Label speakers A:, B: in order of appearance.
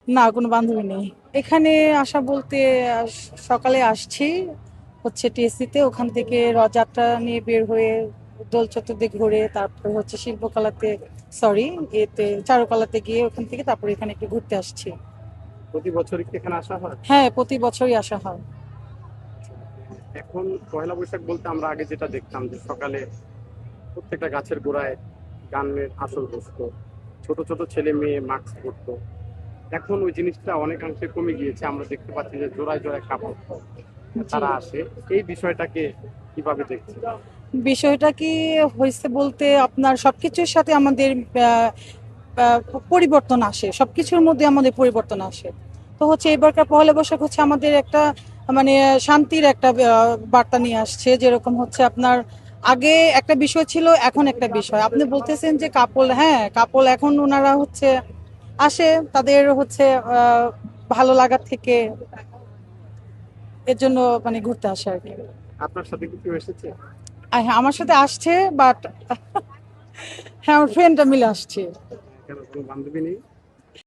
A: না, কোনো বান্ধবী নেই। এখানে আসা বলতে সকালে আসছি হচ্ছে টিএসসিতে, ওখান থেকে রথযাত্রা নিয়ে বের হয়ে দোল চত্বর ঘুরে তারপর হচ্ছে শিল্পকলাতে, সরি, এতে চারুকলাতে গিয়ে ওখান থেকে তারপর এখানে একটু ঘুরতে আসছি।
B: প্রতি বছরই কি এখানে আসা হয়?
A: হ্যাঁ, প্রতি বছরই আসা হয়।
B: এখন পয়লা বৈশাখ বলতে আমরা আগে যেটা দেখতাম যে সকালে প্রত্যেকটা গাছের গোড়ায় গানের আসর বসতো, ছোট ছোট ছেলে মেয়ে মাস্ক পরতো। এখন ওই জিনিসটা অনেকাংশে কমে গিয়েছে, আমরা দেখতে পাচ্ছি যে জোড়ায় জোড়ায় কাপড়
A: জি।
B: তারা আসে। এই বিষয়টাকে কিভাবে দেখছি?
A: বিষয়টা কি হয়েছে বলতে আপনার সবকিছুর সাথে আমাদের আহ, আহ, পরিবর্তন আসে, সবকিছুর মধ্যে আমাদের পরিবর্তন আসে। তো হচ্ছে এবারকার পহেলা বৈশাখ হচ্ছে আমাদের একটা মানে শান্তির একটা বার্তা নিয়ে আসছে, যেরকম হচ্ছে আপনার আগে একটা বিষয় ছিল, এখন একটা বিষয়। আপনি বলতেছেন যে কাপল, হ্যাঁ কাপল এখন ওনারা হচ্ছে আসে তাদের হচ্ছে আহ, ভালো লাগা থেকে, এর জন্য মানে ঘুরতে আসে আর কি।
B: আপনার সাথে কি কেউ এসেছে?
A: আর হ্যাঁ, আমার সাথে আসছে, বাট হ্যাঁ, আমার ফ্রেন্ডরা মিলে আসছে।
B: কেন, কোনো বান্ধবী নেই?